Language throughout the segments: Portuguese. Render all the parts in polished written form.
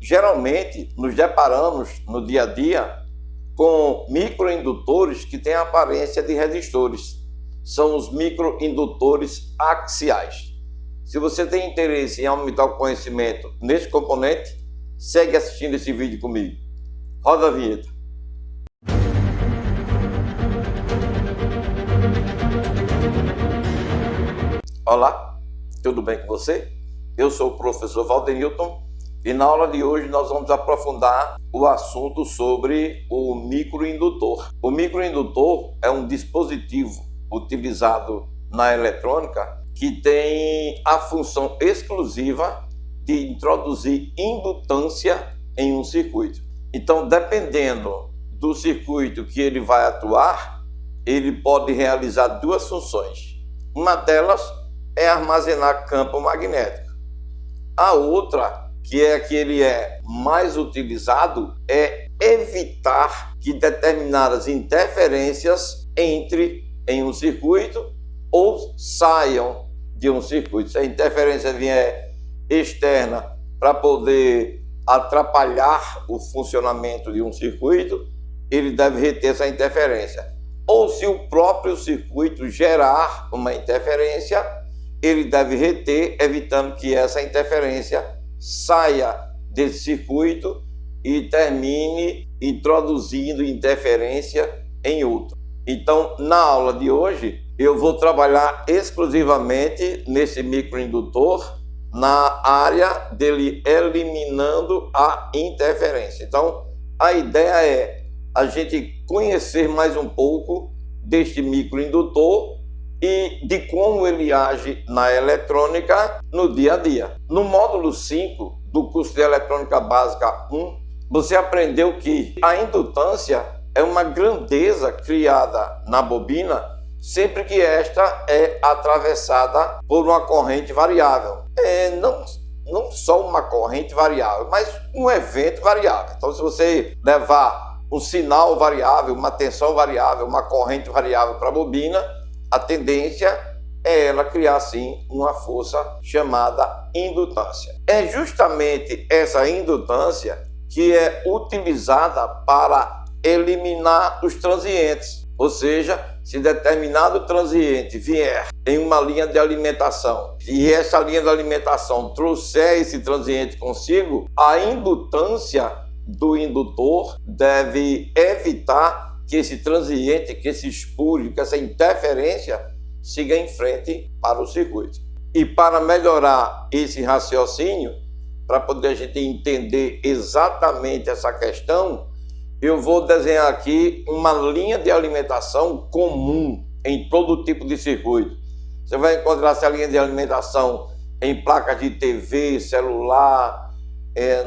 geralmente nos deparamos no dia a dia com microindutores que têm a aparência de resistores. São os microindutores axiais. Se você tem interesse em aumentar o conhecimento nesse componente, segue assistindo esse vídeo comigo. Roda a vinheta. Olá, tudo bem com você? Eu sou o professor Valdenilton e na aula de hoje nós vamos aprofundar o assunto sobre o microindutor. O microindutor é um dispositivo utilizado na eletrônica que tem a função exclusiva de introduzir indutância em um circuito. Então, dependendo do circuito que ele vai atuar, ele pode realizar duas funções. Uma delas é armazenar campo magnético. A outra, que é a que ele é mais utilizado, é evitar que determinadas interferências entrem em um circuito ou saiam de um circuito. Se a interferência vier externa para poder atrapalhar o funcionamento de um circuito, ele deve reter essa interferência. Ou se o próprio circuito gerar uma interferência, ele deve reter, evitando que essa interferência saia desse circuito e termine introduzindo interferência em outro. Então, na aula de hoje, eu vou trabalhar exclusivamente nesse microindutor, na área dele eliminando a interferência. Então, a ideia é a gente conhecer mais um pouco deste microindutor e de como ele age na eletrônica no dia a dia. No módulo 5 do curso de Eletrônica Básica 1, você aprendeu que a indutância é uma grandeza criada na bobina sempre que esta é atravessada por uma corrente variável. Não só uma corrente variável, mas um evento variável. Então, se você levar um sinal variável, uma tensão variável, uma corrente variável para a bobina, a tendência é ela criar, assim, uma força chamada indutância. É justamente essa indutância que é utilizada para eliminar os transientes. Ou seja, se determinado transiente vier em uma linha de alimentação e essa linha de alimentação trouxer esse transiente consigo, a indutância do indutor deve evitar que esse transiente, que esse espúrio, que essa interferência siga em frente para o circuito. E para melhorar esse raciocínio, para poder a gente entender exatamente essa questão, eu vou desenhar aqui uma linha de alimentação comum em todo tipo de circuito. Você vai encontrar essa linha de alimentação em placas de TV, celular,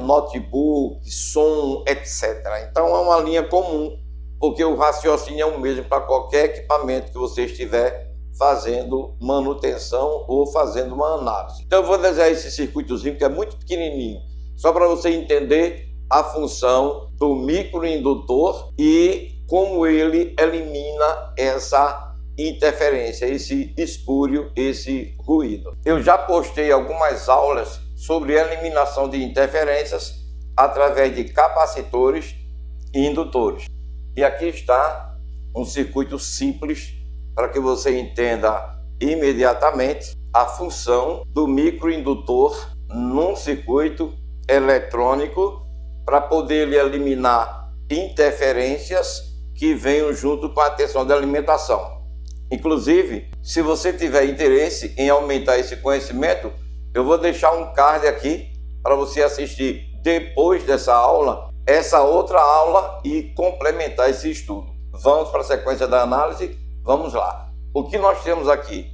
notebook, som, etc. Então é uma linha comum, porque o raciocínio é o mesmo para qualquer equipamento que você estiver fazendo manutenção ou fazendo uma análise. Então eu vou desenhar esse circuitozinho que é muito pequenininho, só para você entender a função do microindutor e como ele elimina essa interferência, esse espúrio, esse ruído. Eu já postei algumas aulas sobre eliminação de interferências através de capacitores e indutores. E aqui está um circuito simples para que você entenda imediatamente a função do microindutor num circuito eletrônico para poder eliminar interferências que venham junto com a tensão de alimentação. Inclusive, se você tiver interesse em aumentar esse conhecimento, eu vou deixar um card aqui para você assistir depois dessa aula, essa outra aula e complementar esse estudo. Vamos para a sequência da análise? Vamos lá. O que nós temos aqui?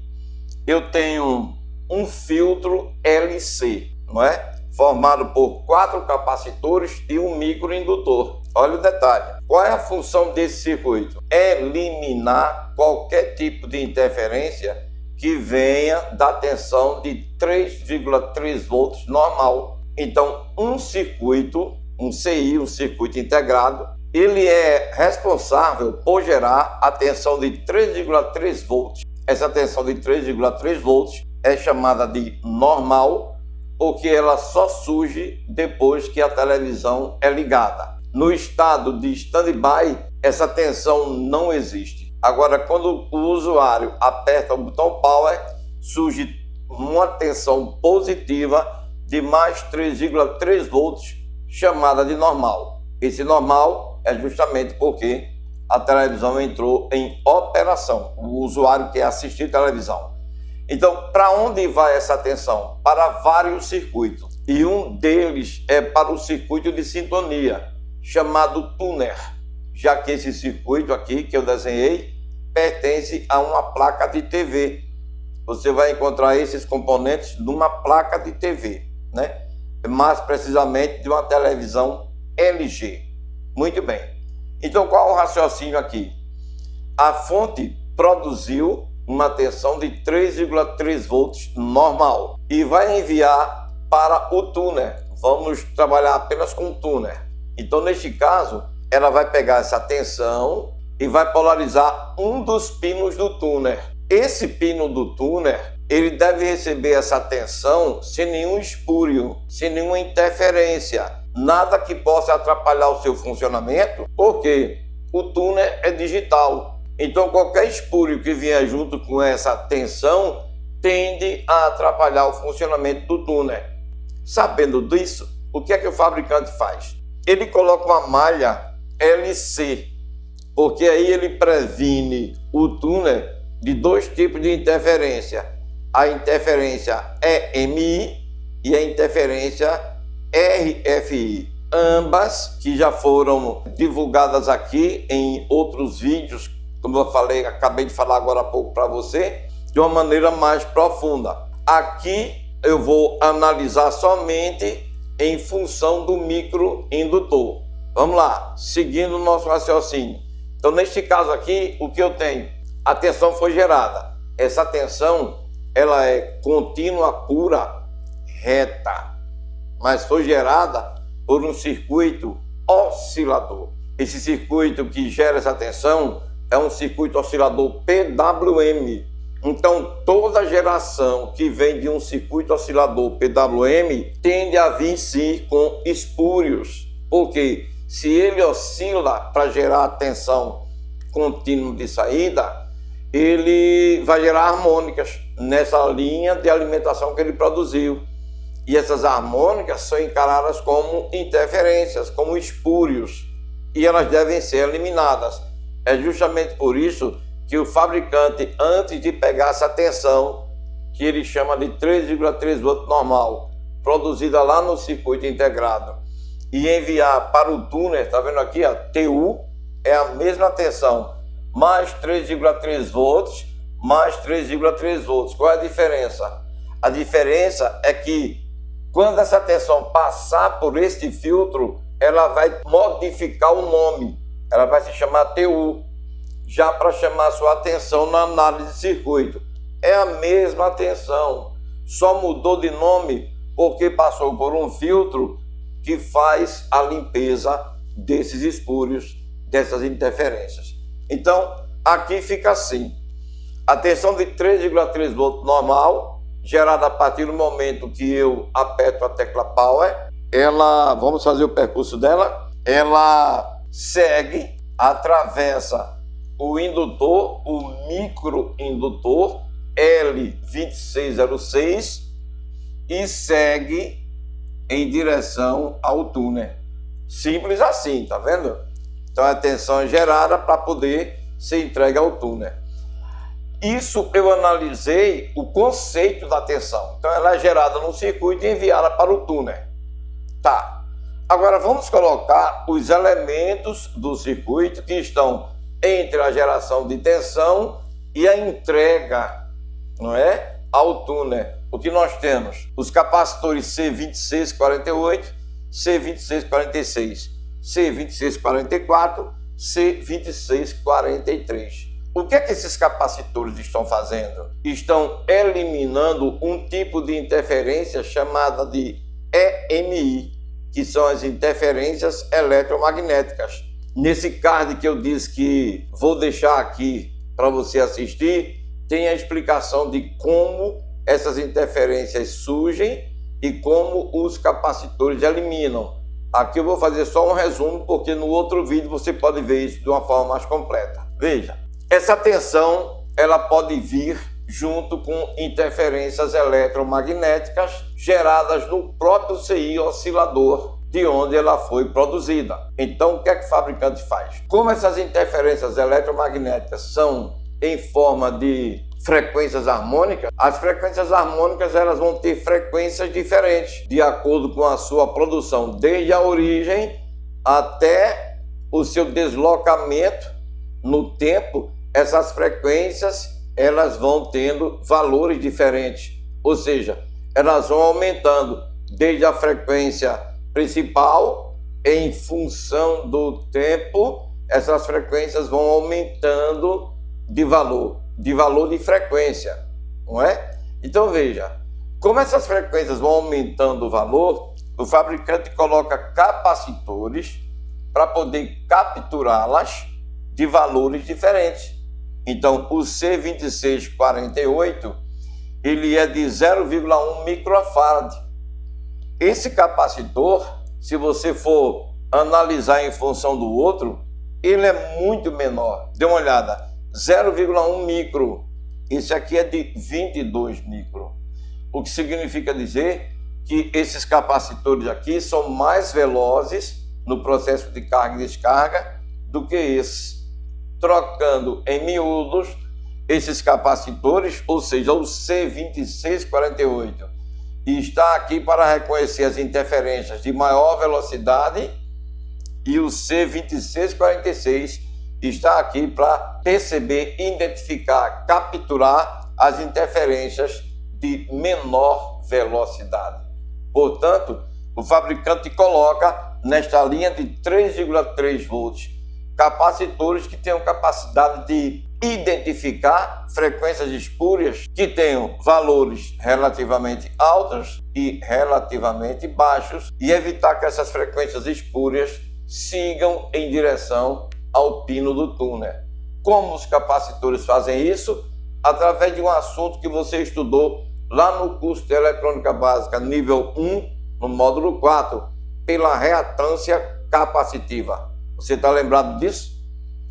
Eu tenho um filtro LC, não é? Formado por 4 capacitores e um microindutor. Olha o detalhe. Qual é a função desse circuito? Eliminar qualquer tipo de interferência que venha da tensão de 3,3 volts normal. Então, um circuito, um CI, um circuito integrado, ele é responsável por gerar a tensão de 3,3 volts. Essa tensão de 3,3 volts é chamada de normal porque ela só surge depois que a televisão é ligada. No estado de stand-by, essa tensão não existe. Agora, quando o usuário aperta o botão Power, surge uma tensão positiva de mais 3,3 volts, chamada de normal. Esse normal é justamente porque a televisão entrou em operação, o usuário quer assistir televisão. Então, para onde vai essa tensão? Para vários circuitos, e um deles é para o circuito de sintonia, chamado tuner, já que esse circuito aqui que eu desenhei pertence a uma placa de TV. Você vai encontrar esses componentes numa placa de TV, né? Mais precisamente de uma televisão LG. Muito bem. Então, qual é o raciocínio aqui? A fonte produziu uma tensão de 3,3 volts normal e vai enviar para o tuner. Vamos trabalhar apenas com o tuner. Então, neste caso, ela vai pegar essa tensão e vai polarizar um dos pinos do tuner. Esse pino do tuner, ele deve receber essa tensão sem nenhum espúrio, sem nenhuma interferência, nada que possa atrapalhar o seu funcionamento, porque o tuner é digital. Então, qualquer espúrio que vier junto com essa tensão tende a atrapalhar o funcionamento do tuner. Sabendo disso, o que é que o fabricante faz? Ele coloca uma malha LC, porque aí ele previne o tuner de dois tipos de interferência. A interferência EMI e a interferência RFI. Ambas que já foram divulgadas aqui em outros vídeos, como eu falei, acabei de falar agora há pouco para você, de uma maneira mais profunda. Aqui eu vou analisar somente em função do microindutor. Vamos lá, seguindo o nosso raciocínio. Então, neste caso aqui, o que eu tenho? A tensão foi gerada. Essa tensão, ela é contínua, pura, reta, mas foi gerada por um circuito oscilador. Esse circuito que gera essa tensão é um circuito oscilador PWM. Então, toda geração que vem de um circuito oscilador PWM tende a vir sim com espúrios, porque se ele oscila para gerar a tensão contínua de saída, ele vai gerar harmônicas nessa linha de alimentação que ele produziu. E essas harmônicas são encaradas como interferências, como espúrios, e elas devem ser eliminadas. É justamente por isso que o fabricante, antes de pegar essa tensão, que ele chama de 3,3 volts normal, produzida lá no circuito integrado, e enviar para o tuner, tá vendo aqui, a TU, é a mesma tensão, mais 3,3 volts, mais 3,3 volts. Qual é a diferença? A diferença é que quando essa tensão passar por este filtro, ela vai modificar o nome, ela vai se chamar TU, já para chamar sua atenção na análise de circuito. É a mesma tensão, só mudou de nome porque passou por um filtro que faz a limpeza desses espúrios, dessas interferências. Então, aqui fica assim. A tensão de 3,3 volts normal, gerada a partir do momento que eu aperto a tecla Power, ela, vamos fazer o percurso dela, ela segue, atravessa o indutor, o microindutor L2606 e segue em direção ao tuner. Simples assim, tá vendo? Então a tensão é gerada para poder ser entregue ao tuner. Isso eu analisei o conceito da tensão. Então ela é gerada no circuito e enviada para o tuner. Tá. Agora vamos colocar os elementos do circuito que estão entre a geração de tensão e a entrega, não é, ao tuner. O que nós temos? Os capacitores C2648, C2646, C2644, C2643. O que é que esses capacitores estão fazendo? Estão eliminando um tipo de interferência chamada de EMI, que são as interferências eletromagnéticas. Nesse card que eu disse que vou deixar aqui para você assistir, tem a explicação de como essas interferências surgem e como os capacitores eliminam. Aqui eu vou fazer só um resumo, porque no outro vídeo você pode ver isso de uma forma mais completa. Veja, essa tensão ela pode vir junto com interferências eletromagnéticas geradas no próprio CI oscilador de onde ela foi produzida. Então, o que é que o fabricante faz? Como essas interferências eletromagnéticas são em forma de frequências harmônicas, as frequências harmônicas elas vão ter frequências diferentes de acordo com a sua produção, desde a origem até o seu deslocamento no tempo. Essas frequências elas vão tendo valores diferentes, ou seja, elas vão aumentando desde a frequência principal, em função do tempo, essas frequências vão aumentando de valor de frequência, não é? Então veja, como essas frequências vão aumentando o valor, o fabricante coloca capacitores para poder capturá-las de valores diferentes. Então o C2648 ele é de 0,1 microfarad. Esse capacitor, se você for analisar em função do outro, ele é muito menor. Dê uma olhada. 0,1 micro, esse aqui é de 22 micro, o que significa dizer que esses capacitores aqui são mais velozes no processo de carga e descarga do que esses. Trocando em miúdos, esses capacitores, ou seja, o C2648, está aqui para reconhecer as interferências de maior velocidade e o C2646 está aqui para perceber, identificar, capturar as interferências de menor velocidade. Portanto, o fabricante coloca nesta linha de 3,3 volts capacitores que tenham capacidade de identificar frequências espúrias que tenham valores relativamente altos e relativamente baixos e evitar que essas frequências espúrias sigam em direção ao pino do túnel. Como os capacitores fazem isso? Através de um assunto que você estudou lá no curso de eletrônica básica nível 1, no módulo 4, pela reatância capacitiva. Você está lembrado disso?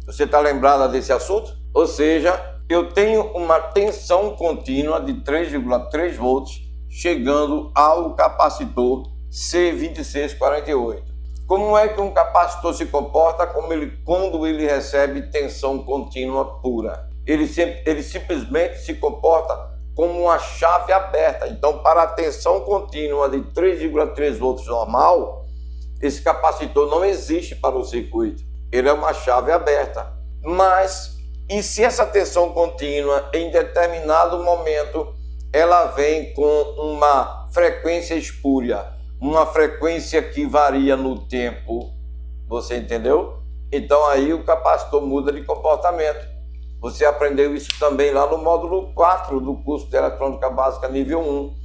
Você está lembrada desse assunto? Ou seja, eu tenho uma tensão contínua de 3,3 volts chegando ao capacitor C2648. Como é que um capacitor se comporta quando ele recebe tensão contínua pura? Ele simplesmente se comporta como uma chave aberta. Então, para a tensão contínua de 3,3 volts normal, esse capacitor não existe para o circuito. Ele é uma chave aberta. Mas, e se essa tensão contínua, em determinado momento, ela vem com uma frequência espúria, uma frequência que varia no tempo, você entendeu? Então aí o capacitor muda de comportamento. Você aprendeu isso também lá no módulo 4 do curso de eletrônica básica nível 1.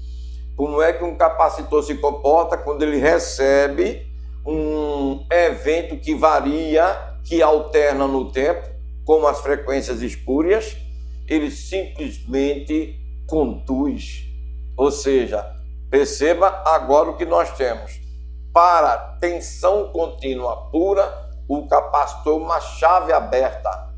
Como é que um capacitor se comporta quando ele recebe um evento que varia, que alterna no tempo, como as frequências espúrias, ele simplesmente conduz. Ou seja, perceba agora o que nós temos. Para tensão contínua pura, o capacitor é uma chave aberta.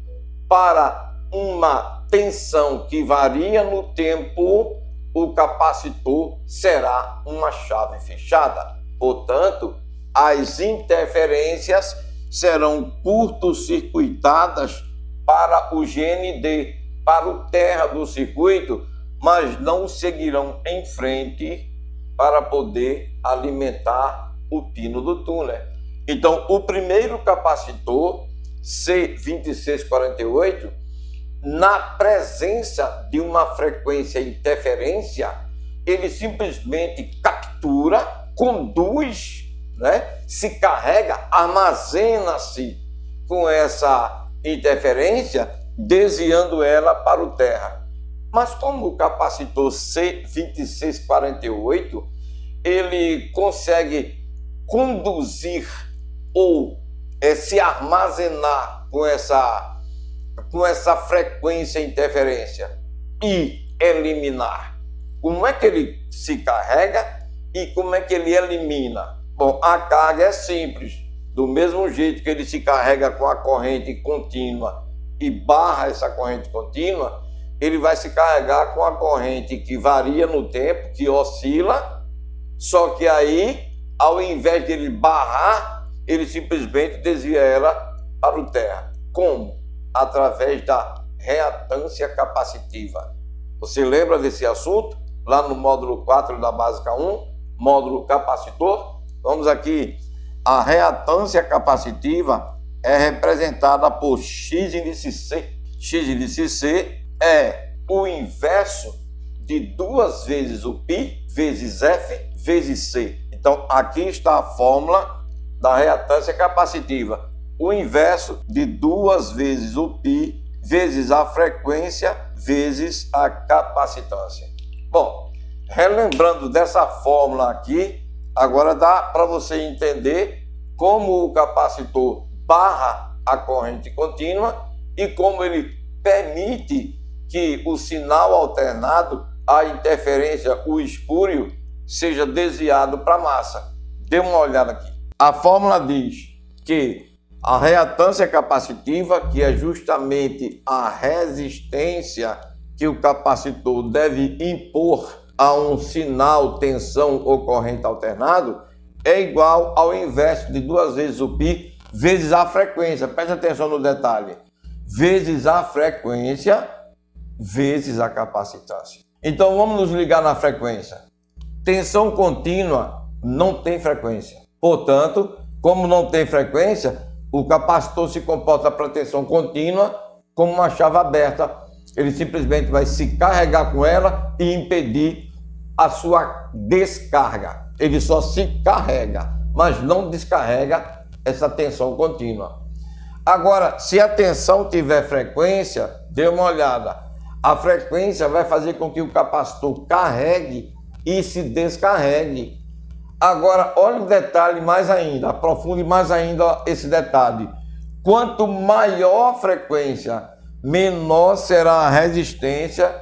Para uma tensão que varia no tempo, o capacitor será uma chave fechada. Portanto, as interferências serão curto-circuitadas para o GND, para o terra do circuito, mas não seguirão em frente para poder alimentar o pino do túnel. Então, o primeiro capacitor, C2648, na presença de uma frequência interferência, ele simplesmente captura, conduz, se carrega, armazena-se com essa interferência, desviando ela para o terra. Mas como o capacitor C2648, ele consegue conduzir ou se armazenar com essa frequência interferência e eliminar. Como é que ele se carrega? E como é que ele elimina? Bom, a carga é simples. Do mesmo jeito que ele se carrega com a corrente contínua e barra essa corrente contínua, ele vai se carregar com a corrente que varia no tempo, que oscila, só que aí, ao invés de ele barrar, ele simplesmente desvia ela para o terra. Como? Através da reatância capacitiva. Você lembra desse assunto? Lá no módulo 4 da Básica 1, módulo capacitor. Vamos aqui. A reatância capacitiva é representada por X índice C. X índice C é o inverso de 2 vezes o π vezes F vezes C. Então, aqui está a fórmula da reatância capacitiva. O inverso de 2 vezes o π vezes a frequência vezes a capacitância. Bom, relembrando dessa fórmula aqui, agora dá para você entender como o capacitor barra a corrente contínua e como ele permite que o sinal alternado, a interferência, o espúrio, seja desviado para a massa. Dê uma olhada aqui. A fórmula diz que a reatância capacitiva, que é justamente a resistência que o capacitor deve impor a um sinal, tensão ou corrente alternado, é igual ao inverso de 2 vezes o π vezes a frequência. Preste atenção no detalhe. Vezes a frequência vezes a capacitância. Então vamos nos ligar na frequência. Tensão contínua não tem frequência. Portanto, como não tem frequência, o capacitor se comporta para tensão contínua como uma chave aberta. Ele simplesmente vai se carregar com ela e impedir a sua descarga. Ele só se carrega, mas não descarrega essa tensão contínua. Agora, se a tensão tiver frequência, dê uma olhada. A frequência vai fazer com que o capacitor carregue e se descarregue. Agora, olha o detalhe mais ainda, aprofunde mais ainda esse detalhe. Quanto maior a frequência, menor será a resistência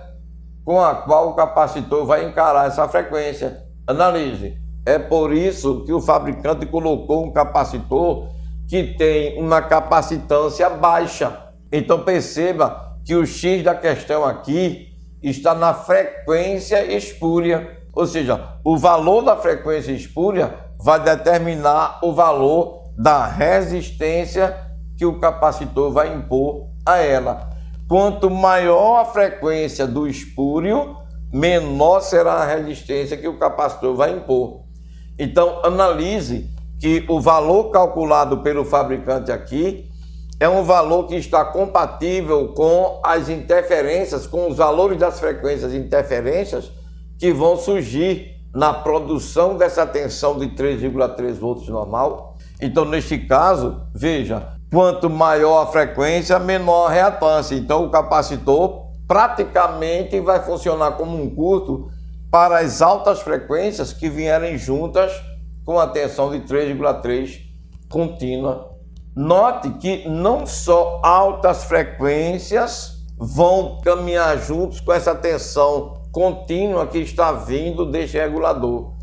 com a qual o capacitor vai encarar essa frequência. Analise. É por isso que o fabricante colocou um capacitor que tem uma capacitância baixa. Então perceba que o X da questão aqui está na frequência espúria. Ou seja, o valor da frequência espúria vai determinar o valor da resistência que o capacitor vai impor a ela. Quanto maior a frequência do espúrio, menor será a resistência que o capacitor vai impor. Então, analise que o valor calculado pelo fabricante aqui é um valor que está compatível com as interferências, com os valores das frequências e interferências que vão surgir na produção dessa tensão de 3,3 volts normal. Então, neste caso, veja, quanto maior a frequência, menor a reatância. Então, o capacitor praticamente vai funcionar como um curto para as altas frequências que vierem juntas com a tensão de 3,3 contínua. Note que não só altas frequências vão caminhar juntos com essa tensão contínua que está vindo deste regulador,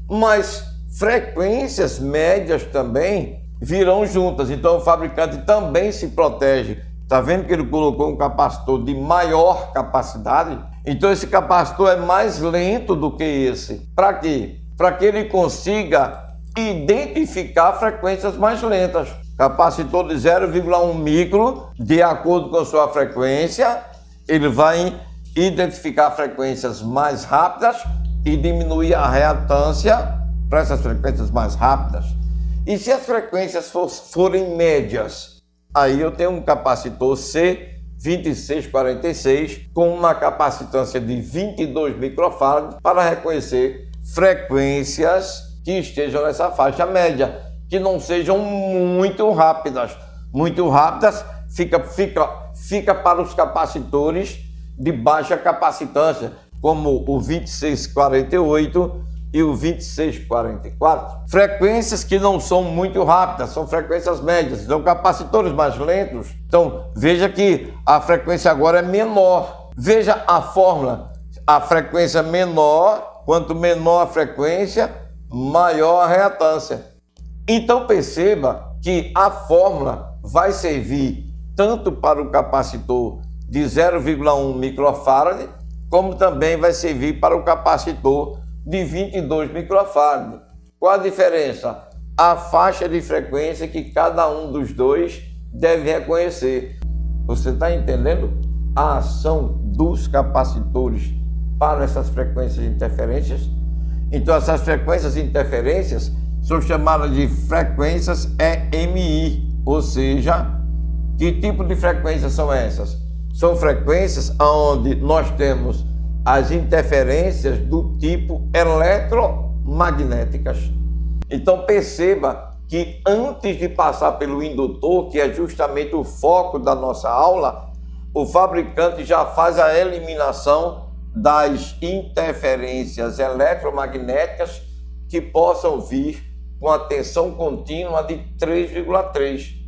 mas frequências médias também virão juntas. Então o fabricante também se protege. Está vendo que ele colocou um capacitor de maior capacidade? Então esse capacitor é mais lento do que esse. Para quê? Para que ele consiga identificar frequências mais lentas. Capacitor de 0,1 micro, de acordo com a sua frequência, ele vai identificar frequências mais rápidas e diminuir a reatância para essas frequências mais rápidas. E se as frequências forem médias, aí eu tenho um capacitor C2646 com uma capacitância de 22 microfarads para reconhecer frequências que estejam nessa faixa média, que não sejam muito rápidas. Muito rápidas fica para os capacitores de baixa capacitância, como o 2648 e o 2644. Frequências que não são muito rápidas, são frequências médias, então capacitores mais lentos. Então veja que a frequência agora é menor. Veja a fórmula, a frequência menor, quanto menor a frequência, maior a reatância. Então perceba que a fórmula vai servir tanto para o capacitor de 0,1 microfarad, como também vai servir para o capacitor de 22 microfarad. Qual a diferença? A faixa de frequência que cada um dos dois deve reconhecer. Você está entendendo a ação dos capacitores para essas frequências de interferências? Então essas frequências de interferências são chamadas de frequências EMI, ou seja, que tipo de frequências são essas? São frequências onde nós temos as interferências do tipo eletromagnéticas. Então perceba que antes de passar pelo indutor, que é justamente o foco da nossa aula, o fabricante já faz a eliminação das interferências eletromagnéticas que possam vir com a tensão contínua de 3,3.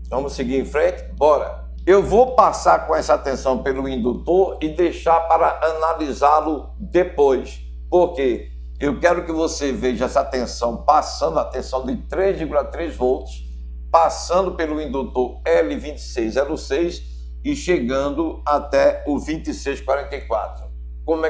Vamos seguir em frente? Bora! Eu vou passar com essa tensão pelo indutor e deixar para analisá-lo depois. Por quê? Eu quero que você veja essa tensão passando, a tensão de 3,3 volts, passando pelo indutor L2606 e chegando até o 2644. Como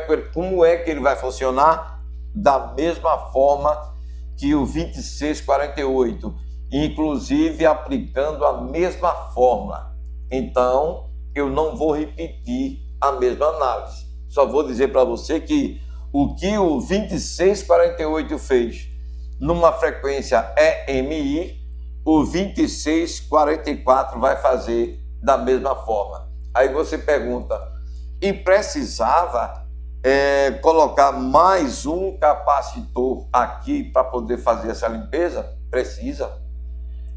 é que ele vai funcionar? Da mesma forma que o 2648, inclusive aplicando a mesma fórmula. Então, eu não vou repetir a mesma análise. Só vou dizer para você que o 2648 fez numa frequência EMI, o 2644 vai fazer da mesma forma. Aí você pergunta, e precisava colocar mais um capacitor aqui para poder fazer essa limpeza? Precisa.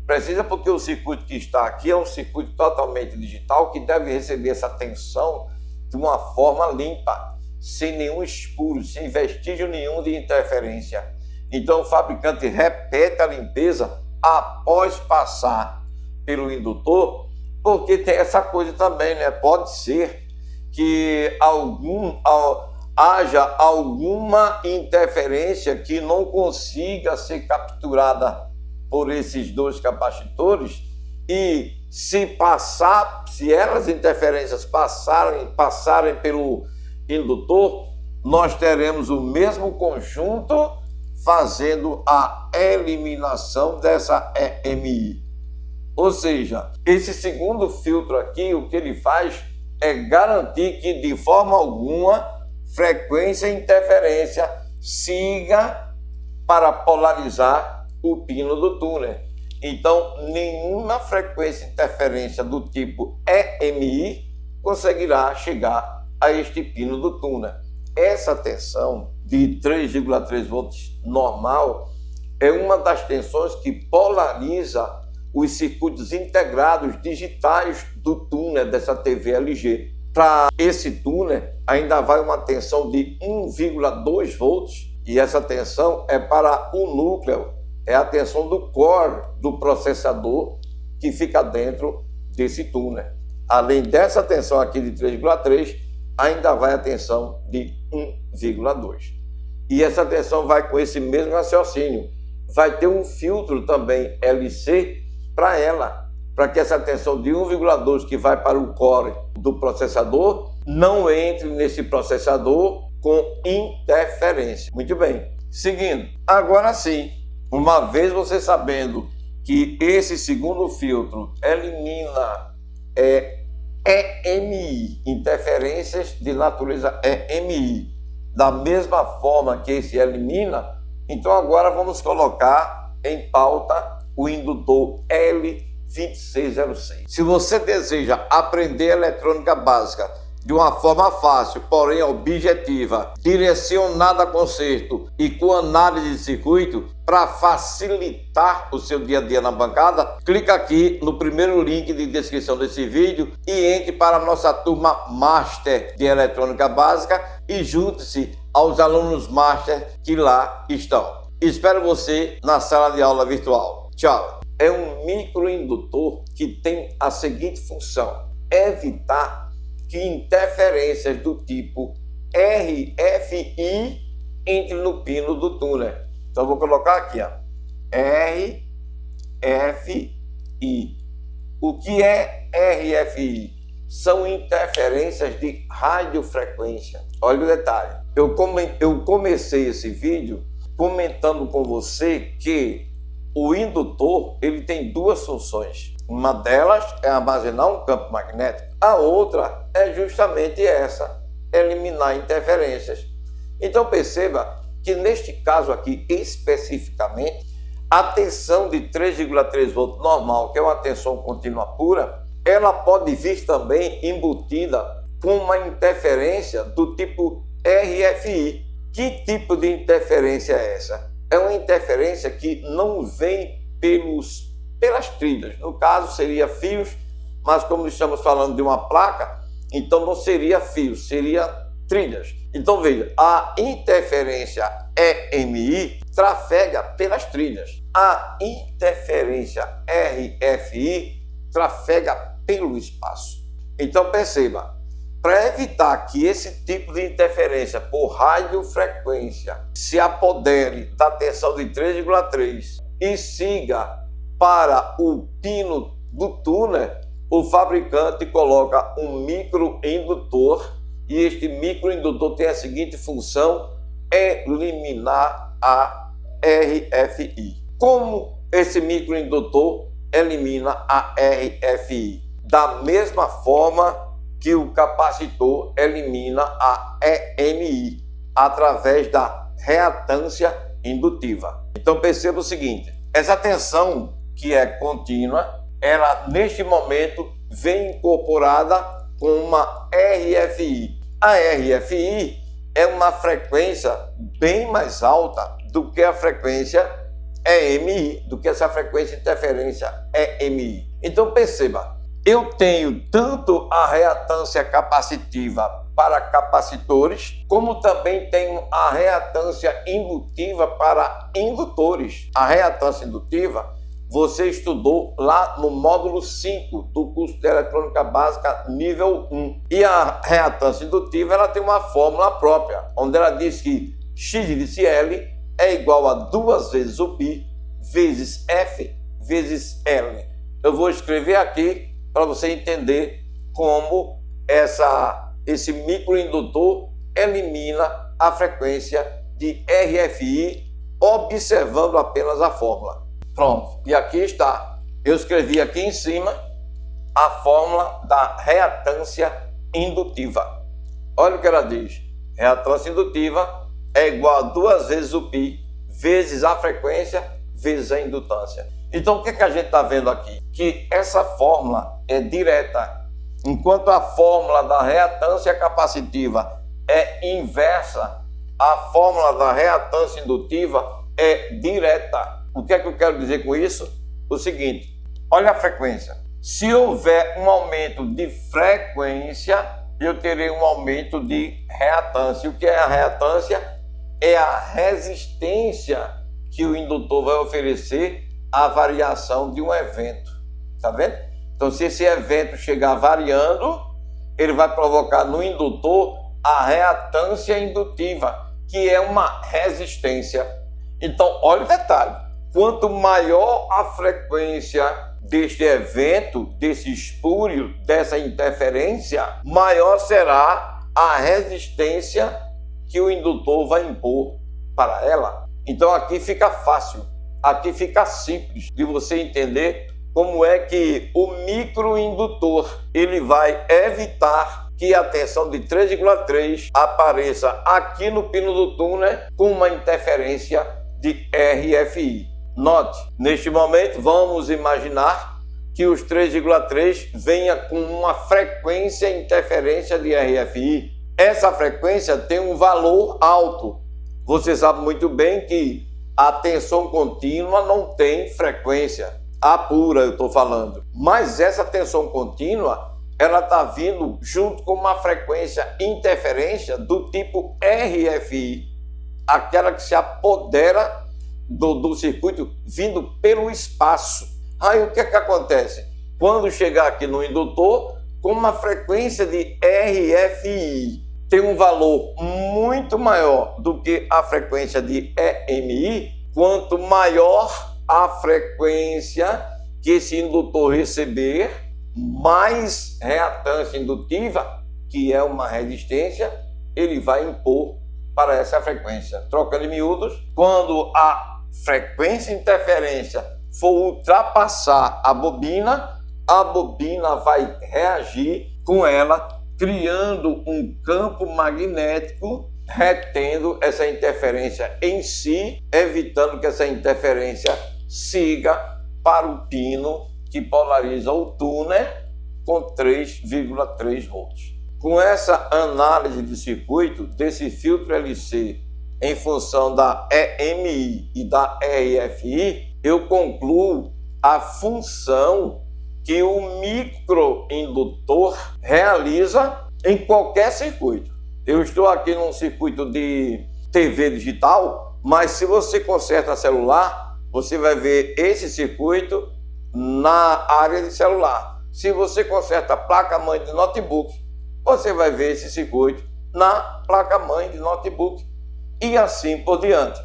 Precisa porque o circuito que está aqui é um circuito totalmente digital que deve receber essa tensão de uma forma limpa, sem nenhum espuro, sem vestígio nenhum de interferência. Então o fabricante repete a limpeza após passar pelo indutor, porque tem essa coisa também, né? Pode ser que haja alguma interferência que não consiga ser capturada por esses dois capacitores, e se elas interferências passarem pelo indutor, nós teremos o mesmo conjunto fazendo a eliminação dessa EMI. Ou seja, esse segundo filtro aqui, o que ele faz é garantir que de forma alguma frequência e interferência siga para polarizar o pino do túnel. Então, nenhuma frequência de interferência do tipo EMI conseguirá chegar a este pino do túnel. Essa tensão de 3,3 volts normal é uma das tensões que polariza os circuitos integrados digitais do túnel dessa TV LG. Para esse túnel ainda vai uma tensão de 1,2 volts, e essa tensão é para o núcleo, é a tensão do core do processador que fica dentro desse túnel. Além dessa tensão aqui de 3,3, ainda vai a tensão de 1,2. E essa tensão vai com esse mesmo raciocínio. Vai ter um filtro também LC para ela, para que essa tensão de 1,2 que vai para o core do processador não entre nesse processador com interferência. Muito bem. Seguindo. Agora sim, uma vez você sabendo que esse segundo filtro elimina EMI, interferências de natureza EMI, da mesma forma que esse elimina, então agora vamos colocar em pauta o indutor L2606. Se você deseja aprender eletrônica básica de uma forma fácil, porém objetiva, direcionada a conserto e com análise de circuito, para facilitar o seu dia a dia na bancada, clica aqui no primeiro link de descrição desse vídeo e entre para a nossa turma Master de Eletrônica Básica e junte-se aos alunos Master que lá estão. Espero você na sala de aula virtual. Tchau! É um microindutor que tem a seguinte função: evitar que interferências do tipo RFI entre no pino do túnel. Então, vou colocar aqui, ó, RFI. O que é RFI? São interferências de radiofrequência. Olha o detalhe. Eu comecei esse vídeo comentando com você que o indutor ele tem duas funções. Uma delas é armazenar um campo magnético. A outra é justamente essa, eliminar interferências. Então perceba que neste caso aqui especificamente, a tensão de 3,3 volts normal, que é uma tensão contínua pura, ela pode vir também embutida com uma interferência do tipo RFI. Que tipo de interferência é essa? É uma interferência que não vem pelas trilhas. No caso, seria fios, mas como estamos falando de uma placa, então não seria fios, seria trilhas. Então veja, a interferência EMI trafega pelas trilhas. A interferência RFI trafega pelo espaço. Então perceba, para evitar que esse tipo de interferência por radiofrequência se apodere da tensão de 3,3 e siga para o pino do túnel, o fabricante coloca um microindutor e este microindutor tem a seguinte função: eliminar a RFI. Como esse microindutor elimina a RFI? Da mesma forma que o capacitor elimina a EMI, através da reatância indutiva. Então perceba o seguinte, essa tensão que é contínua, ela neste momento vem incorporada com uma RFI. A RFI é uma frequência bem mais alta do que a frequência EMI, do que essa frequência de interferência EMI. Então perceba, eu tenho tanto a reatância capacitiva para capacitores, como também tenho a reatância indutiva para indutores. A reatância indutiva você estudou lá no módulo 5 do curso de Eletrônica Básica nível 1. E a reatância indutiva ela tem uma fórmula própria, onde ela diz que X de L é igual a 2 vezes o π vezes F vezes L. Eu vou escrever aqui para você entender como esse microindutor elimina a frequência de RFI observando apenas a fórmula. Pronto, e aqui está. Eu escrevi aqui em cima a fórmula da reatância indutiva. Olha o que ela diz. Reatância indutiva é igual a 2 vezes o π vezes a frequência vezes a indutância. Então, o que a gente está vendo aqui? Que essa fórmula é direta, enquanto a fórmula da reatância capacitiva é inversa, a fórmula da reatância indutiva é direta. O que é que eu quero dizer com isso? O seguinte, olha a frequência. Se houver um aumento de frequência, eu terei um aumento de reatância. O que é a reatância? É a resistência que o indutor vai oferecer à variação de um evento. Tá vendo? Então, se esse evento chegar variando, ele vai provocar no indutor a reatância indutiva, que é uma resistência. Então, olha o detalhe. Quanto maior a frequência deste evento, desse espúrio, dessa interferência, maior será a resistência que o indutor vai impor para ela. Então aqui fica fácil, aqui fica simples de você entender como é que o microindutor ele vai evitar que a tensão de 3,3 apareça aqui no pino do túnel com uma interferência de RFI. Note, neste momento vamos imaginar que os 3,3 venha com uma frequência interferência de RFI. Essa frequência tem um valor alto. Você sabe muito bem que a tensão contínua não tem frequência. A pura eu estou falando. Mas essa tensão contínua, ela está vindo junto com uma frequência interferência do tipo RFI. Aquela que se apodera do circuito vindo pelo espaço. Aí o que é que acontece? Quando chegar aqui no indutor, com uma frequência de RFI, tem um valor muito maior do que a frequência de EMI, quanto maior a frequência que esse indutor receber, mais reatância indutiva, que é uma resistência, ele vai impor para essa frequência. Trocando em miúdos, quando a frequência de interferência for ultrapassar a bobina vai reagir com ela, criando um campo magnético, retendo essa interferência em si, evitando que essa interferência siga para o pino que polariza o túnel com 3,3 volts. Com essa análise de circuito desse filtro LC em função da EMI e da RFI, eu concluo a função que o microindutor realiza em qualquer circuito. Eu estou aqui num circuito de TV digital, mas se você conserta celular, você vai ver esse circuito na área de celular. Se você conserta a placa-mãe de notebook, você vai ver esse circuito na placa-mãe de notebook e assim por diante.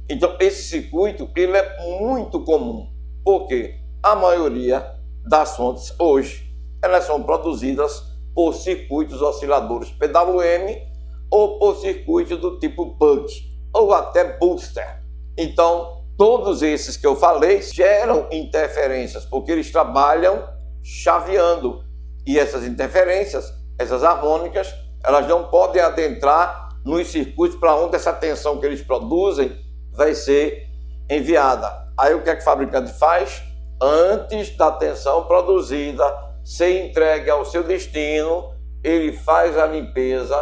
Então, esse circuito ele é muito comum, porque a maioria das fontes hoje elas são produzidas por circuitos osciladores PWM ou por circuitos do tipo Buck ou até Booster. Então, todos esses que eu falei geram interferências, porque eles trabalham chaveando. E essas interferências, essas harmônicas, elas não podem adentrar nos circuitos para onde essa tensão que eles produzem vai ser enviada. Aí o que é que o fabricante faz? Antes da tensão produzida ser entregue ao seu destino, ele faz a limpeza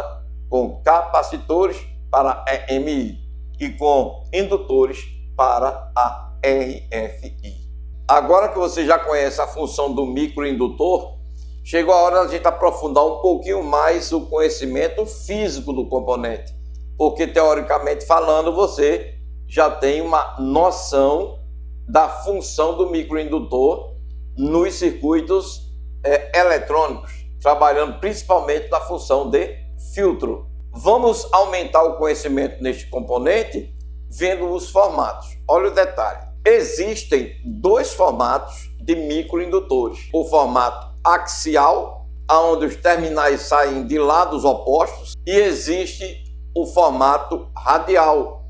com capacitores para a EMI e com indutores para a RFI. Agora que você já conhece a função do microindutor, chegou a hora de a gente aprofundar um pouquinho mais o conhecimento físico do componente, porque teoricamente falando você já tem uma noção da função do microindutor nos circuitos eletrônicos, trabalhando principalmente na função de filtro. Vamos aumentar o conhecimento neste componente vendo os formatos. Olha o detalhe. Existem dois formatos de microindutores. O formato axial, onde os terminais saem de lados opostos, e existe o formato radial,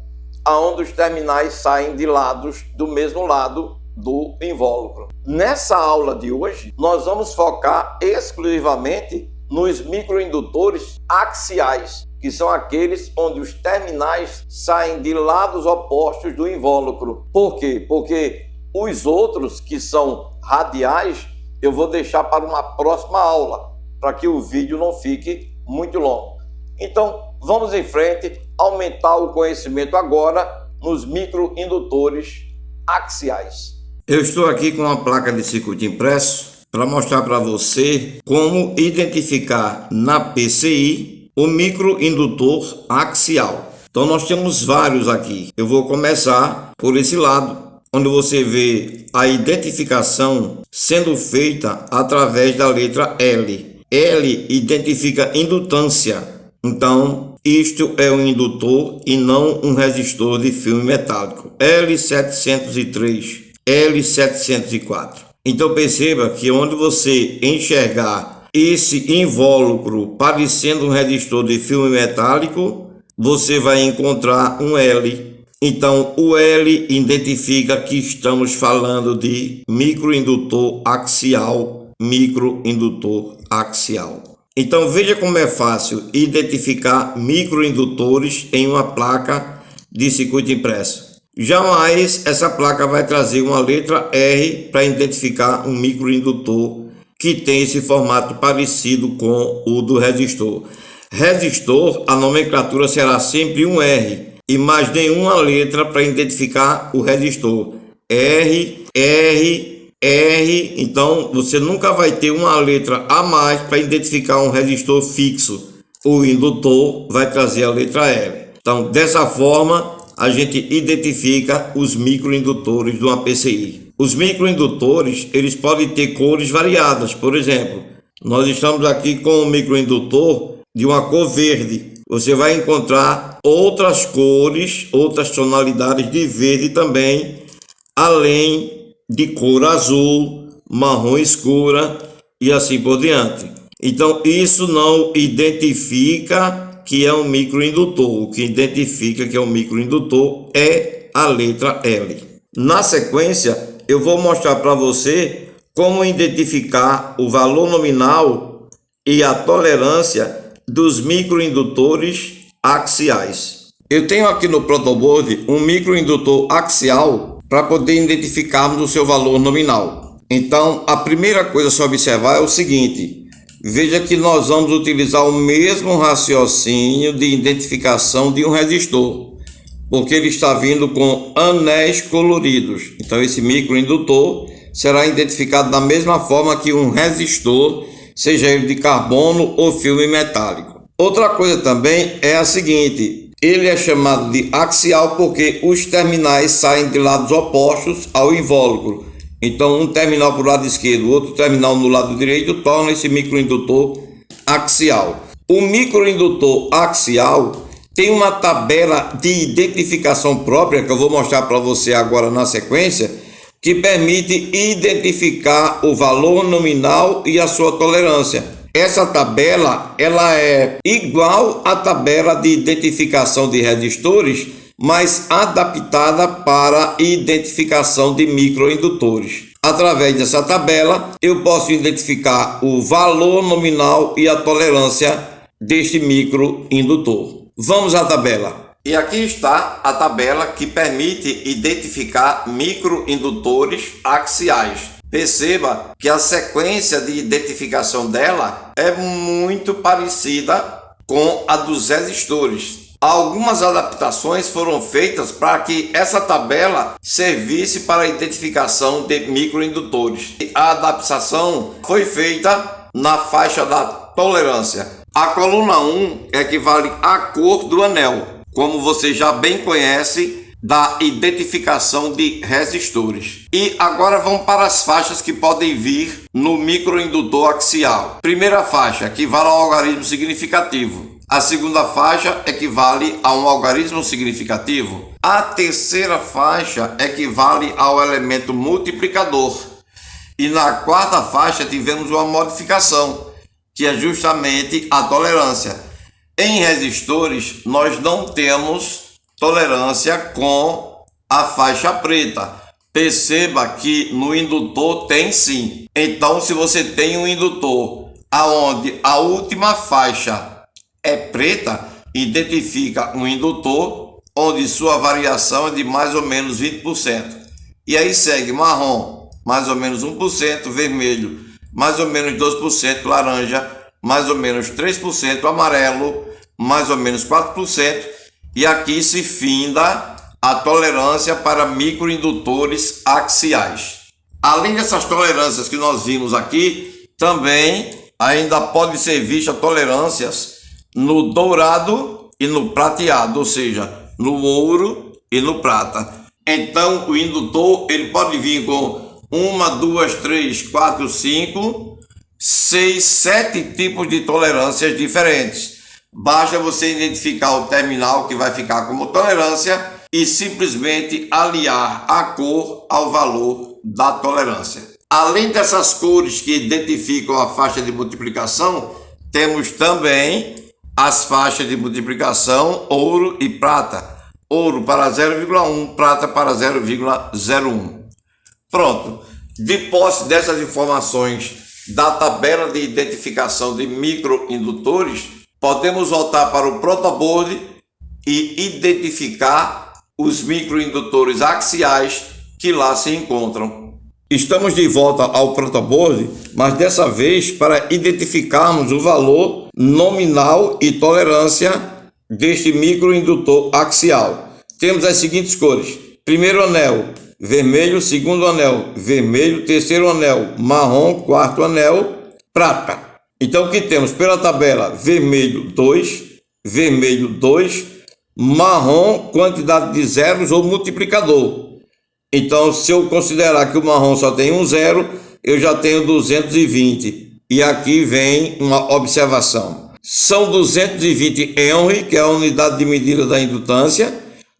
onde os terminais saem de lados do mesmo lado do invólucro. Nessa aula de hoje, nós vamos focar exclusivamente nos microindutores axiais, que são aqueles onde os terminais saem de lados opostos do invólucro. Por quê? Porque os outros, que são radiais, eu vou deixar para uma próxima aula, para que o vídeo não fique muito longo. Então, vamos em frente, aumentar o conhecimento agora nos microindutores axiais. Eu estou aqui com uma placa de circuito impresso para mostrar para você como identificar na PCI o microindutor axial. Então nós temos vários aqui. Eu vou começar por esse lado, onde você vê a identificação sendo feita através da letra L. L identifica indutância. Então, isto é um indutor e não um resistor de filme metálico. L703, L704. Então perceba que onde você enxergar esse invólucro parecendo um resistor de filme metálico, você vai encontrar um L. Então o L identifica que estamos falando de microindutor axial, microindutor axial. Então veja como é fácil identificar microindutores em uma placa de circuito impresso. Jamais essa placa vai trazer uma letra R para identificar um microindutor que tem esse formato parecido com o do resistor. Resistor, a nomenclatura será sempre um R e mais nenhuma letra para identificar o resistor. R, R, R, então você nunca vai ter uma letra a mais para identificar um resistor fixo. O indutor vai trazer a letra R. Então, dessa forma, a gente identifica os microindutores de uma PCI. Os microindutores, eles podem ter cores variadas. Por exemplo, nós estamos aqui com um microindutor de uma cor verde. você vai encontrar outras cores, outras tonalidades de verde também, além de cor azul, marrom escura e assim por diante. Então isso não identifica que é um microindutor. O que identifica que é um microindutor é a letra L. Na sequência, eu vou mostrar para você como identificar o valor nominal e a tolerância dos microindutores axiais. Eu tenho aqui no protoboard um microindutor axial para poder identificarmos o seu valor nominal. Então, a primeira coisa a se observar é o seguinte: veja que nós vamos utilizar o mesmo raciocínio de identificação de um resistor, porque ele está vindo com anéis coloridos. Então, esse microindutor será identificado da mesma forma que um resistor, seja ele de carbono ou filme metálico. Outra coisa também é a seguinte: ele é chamado de axial porque os terminais saem de lados opostos ao invólucro. Então, um terminal para o lado esquerdo, outro terminal no lado direito, torna esse microindutor axial. O microindutor axial tem uma tabela de identificação própria, que eu vou mostrar para você agora na sequência, que permite identificar o valor nominal e a sua tolerância. Essa tabela ela é igual à tabela de identificação de resistores, mas adaptada para identificação de microindutores. Através dessa tabela, eu posso identificar o valor nominal e a tolerância deste microindutor. Vamos à tabela. E aqui está a tabela que permite identificar microindutores axiais. Perceba que a sequência de identificação dela é muito parecida com a dos resistores. Algumas adaptações foram feitas para que essa tabela servisse para a identificação de microindutores. A adaptação foi feita na faixa da tolerância. A coluna 1 equivale à cor do anel, como você já bem conhece da identificação de resistores. E agora vamos para as faixas que podem vir no microindutor axial. Primeira faixa equivale a um algarismo significativo. A segunda faixa equivale a um algarismo significativo. A terceira faixa equivale ao elemento multiplicador. E na quarta faixa tivemos uma modificação, que é justamente a tolerância. Em resistores, nós não temos tolerância com a faixa preta. Perceba que no indutor tem sim. Então, se você tem um indutor aonde a última faixa é preta, identifica um indutor onde sua variação é de mais ou menos 20%. E aí segue marrom, mais ou menos 1%, vermelho, mais ou menos 2%, laranja, mais ou menos 3%, amarelo, mais ou menos 4%, e aqui se finda a tolerância para microindutores axiais. Além dessas tolerâncias que nós vimos aqui, também ainda pode ser vista tolerâncias no dourado e no prateado, ou seja, no ouro e no prata. Então o indutor ele pode vir com 1, 2, 3, 4, 5, 6, 7 tipos de tolerâncias diferentes. Basta você identificar o terminal que vai ficar como tolerância e simplesmente aliar a cor ao valor da tolerância. Além dessas cores que identificam a faixa de multiplicação, temos também as faixas de multiplicação ouro e prata. Ouro para 0,1, prata para 0,01. Pronto. De posse dessas informações da tabela de identificação de microindutores, podemos voltar para o protoboard e identificar os microindutores axiais que lá se encontram. Estamos de volta ao protoboard, mas dessa vez para identificarmos o valor nominal e tolerância deste microindutor axial. Temos as seguintes cores: primeiro anel, vermelho; segundo anel, vermelho; terceiro anel, marrom; quarto anel, prata. Então o que temos pela tabela? Vermelho 2, vermelho 2, marrom, quantidade de zeros ou multiplicador. Então, se eu considerar que o marrom só tem um zero, eu já tenho 220. E aqui vem uma observação. são 220 Henry, que é a unidade de medida da indutância,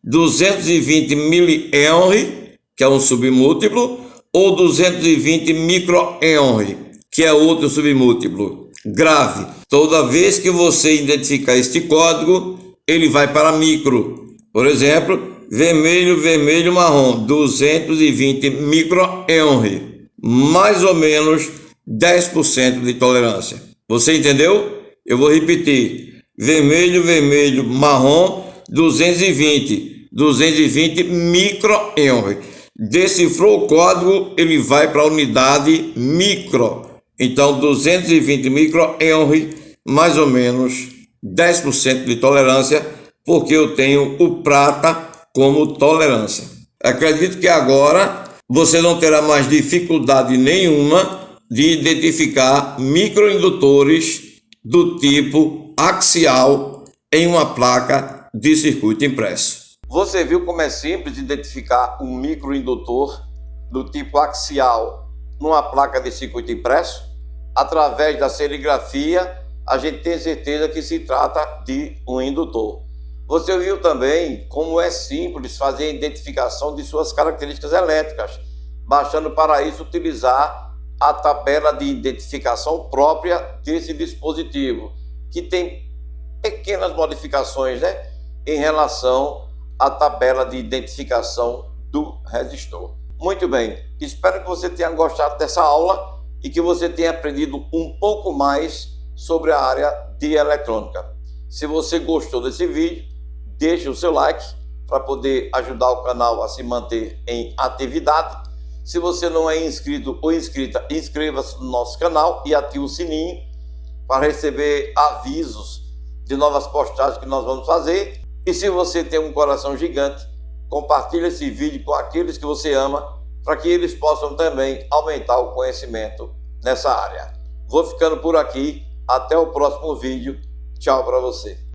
220 mH, que é um submúltiplo, ou 220 microhenry, que é outro submúltiplo. Grave, toda vez que você identificar este código, ele vai para micro. Por exemplo, vermelho, vermelho, marrom, 220 microhenry, mais ou menos 10% de tolerância. Você entendeu? Eu vou repetir. Vermelho, vermelho, marrom, 220 microhenry. Decifrou o código, ele vai para a unidade micro. Então, 220 microhenry, mais ou menos 10% de tolerância, porque eu tenho o prata como tolerância. Acredito que agora você não terá mais dificuldade nenhuma de identificar microindutores do tipo axial em uma placa de circuito impresso. Você viu como é simples identificar um microindutor do tipo axial numa placa de circuito impresso? Através da serigrafia, a gente tem certeza que se trata de um indutor. Você viu também como é simples fazer a identificação de suas características elétricas, bastando para isso utilizar a tabela de identificação própria desse dispositivo, que tem pequenas modificações, em relação à tabela de identificação do resistor. Muito bem, espero que você tenha gostado dessa aula e que você tenha aprendido um pouco mais sobre a área de eletrônica. Se você gostou desse vídeo, deixe o seu like para poder ajudar o canal a se manter em atividade. Se você não é inscrito ou inscrita, inscreva-se no nosso canal e ative o sininho para receber avisos de novas postagens que nós vamos fazer. E se você tem um coração gigante, compartilhe esse vídeo com aqueles que você ama, para que eles possam também aumentar o conhecimento nessa área. Vou ficando por aqui, até o próximo vídeo. Tchau para você.